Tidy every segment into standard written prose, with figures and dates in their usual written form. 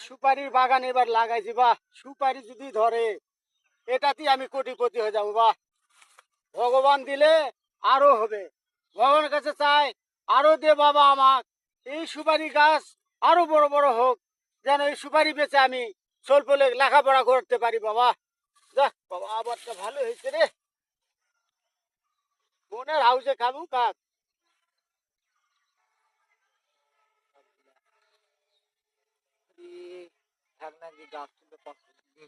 সুপারির বাগান এবার লাগাইছি, বাহ সুপারি যদি ধরে এটাতেই আমি কোটিপতি হয়ে যাবো। বাহ, ভগবান দিলে আরো হবে। ভগবানের কাছে চাই আরো দে বাবা আমার, এই সুপারি গাছ আরো বড় বড় হোক, যেন এই সুপারি বেচে আমি স্বল্পলে লেখাপড়া করতে পারি। বাবা যাক বাবা, আবারটা ভালো হয়েছে রে। বোনের হাউসে খাবো কাক।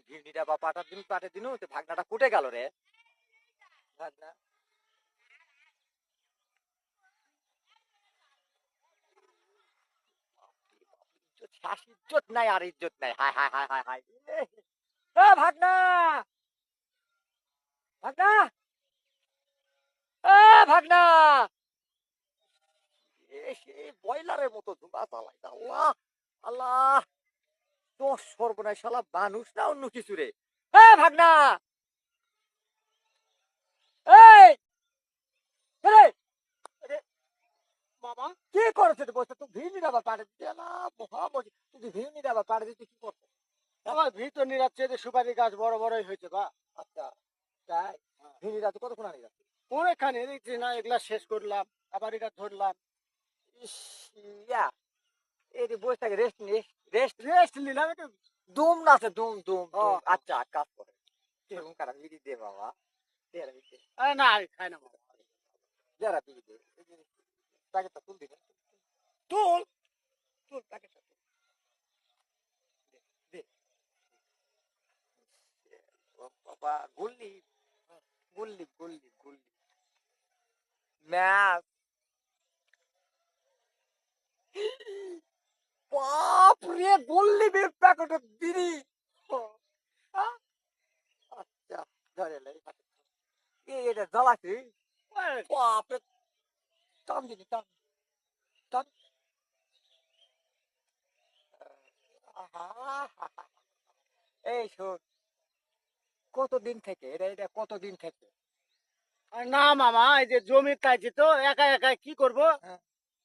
ভিড়িটা বা পাটের দিন ভাগনাটা কুটে গেল রে। ভাগনা ইজ্জত নাই আর ইজ্জত নাই। হায় হায় হায় হায় হায়। ভাগনা ভাগনা ভাগনা বয়লারের মতো ধুমা চালাই। আল্লাহ আল্লাহ, তো সর্বনাশ, শালা মানুষ না অন্য কিছু রে। ভাগনা এই মামা কি করেছে বসে? তুই ভিড় আবার পাড়ে দিতে না তুই ভিড় আবার পাড়ে দিতে কি করছো? আমার ভিতর নিরাচ্ছে যে সুপারি গাছ বড় বড়ই হয়েছে। বা আচ্ছা তাই, ভিড় রাতে কতক্ষণ আগে যাচ্ছে? অনেকখানি দেখছি না, এগুলা শেষ করলাম, আবার এটা ধরলাম। ইস, ইয়া এই যে বসে থাকে রেস্ট রেস্ট রেস্ট নিলাম একটু। দুম না আছে, দুম দুম ও, দুম। আচ্ছা কাজ করে কিরকম কারা বিড়ি দে বাবা, আরে না আমি খাই না মামা। যারা বিড়ি দে প্যাকেটটা তুল দিবেন। তুল তুল প্যাকেটটা তুল। দে দে। ও বাবা, গুল্লি গুল্লি গুল্লি গুল্লি ম্যাচ। বাপ রে, গুল্লি বের প্যাকেটের বিড়ি। আহ, আচ্ছা ধরে লাই এটা জ্বালাছি। বাপরে, টান দিবি টান টান। আহা, এই শোন, কতদিন থেকে এটা এটা কতদিন থেকে? আর না মামা, এই যে জমি চাইছি তো একা একা কি করব, হ্যাঁ।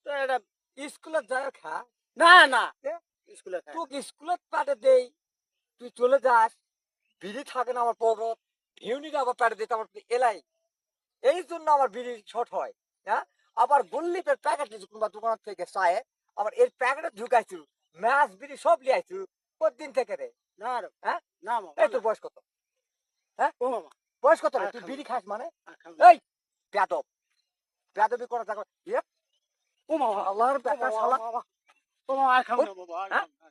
তো এটা স্কুলে যায় খা। না না এ, স্কুলে খাই। তোকে স্কুলে পাঠে দেই, তুই চলে যাস, বিড়ি থাকে না আমার পরত, ইউনিট আবার পাঠে দিতে আমার এলাই, এই জন্য আমার বিড়ি শর্ট হয়। হ্যাঁ, আবার গুল্লিপের প্যাকেট কোনবা দোকান থেকে চায়, আবার এর প্যাকেটে ঢুকাইছু, ম্যাচ বিড়ি সব লিয়াইছু। কতদিন থেকে রে? না রে, হ্যাঁ, না মামা এই তোর না। বয়স কত? হ্যাঁ, ও মামা বয়স কত রে? আর তুই খাবো বিড়ি না, খাস মানে? আর খাবো না। এই বেয়াদব, বেয়াদবি করা থাকো। ও মামা, আল্লাহর ও বেটা মামা, শালা। মামা, ও মামা আর খাবো না বাবা, আর হ্যাঁ, খাবো না,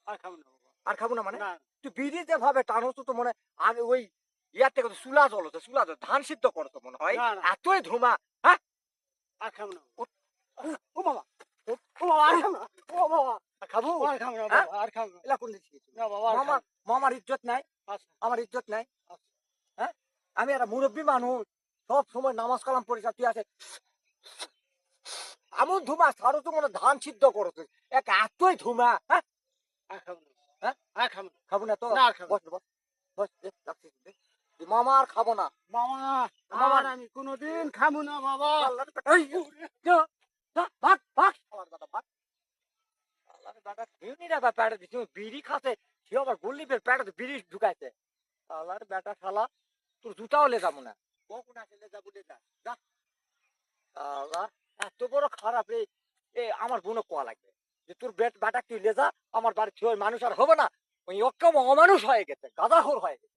আর খাবো না বাবা। আর খাবো না মানে? না তুই বিড়ি যে ভাবে টানো তো মনে আগে ওই ইয়ার থেকে চুলা জ্বলতো, চুলা ধান সিদ্ধ করতো মনে হয়, না না এতই ধুমা। হ্যাঁ, আর খাবো না। ও মামা, ও মামা আর খাবো না, ও মামা খাবো? আর খাবো না হ্যাঁ, বাবা, আর খাবো না। এলা কোন দিন শিখেছিস? না বাবা আর মামার খাবো মামার ইজ্জত নাই, না। আচ্ছা আমার ইজ্জত নাই। আচ্ছা। হ্যাঁ, আমি একটা মুরব্বী মানুষ, সব সময় নামাজ কালাম পড়ে যা, তুই আছে এমন ধুমা ছাড়ো তো মনে ধান সিদ্ধ করো তুই, এক এতই ধুমা। হ্যাঁ, আর খাবো না, হ্যাঁ, আর খাবো না। খাবো না তো? না আর খাবো বস বস বস, দে, রাখছিস, দে। মামা আর খাবো না। মামা, মামা আর আমি কোনোদিন খাবো না বাবা। আল্লাহর বেটা, এই, যা, যা, ভাগ ভাগ আমার বেটা ভাগ। আল্লাহর বেটা ফিউনিরা বা প্যাডে দিছে, বিড়ি খাচ্ছে, সে আবার গুল্লিপের প্যাডে বিড়ি ঢুকাইছে। আল্লাহর বেটা শালা, তোর জুতাও লে যাবো না। কখন আসলে যাবো লে যা, যা। আল্লাহ, এত বড় খারাপ রে। এ আমার বোনও কোয়া লাগবে যে তোর বেটা তুই লে যা, আমার বাড়ি মানুষ আর হবে না, ওই অক্ষম অমানুষ হয়ে গেছে, গাঁদাখোর হয়ে গেছে।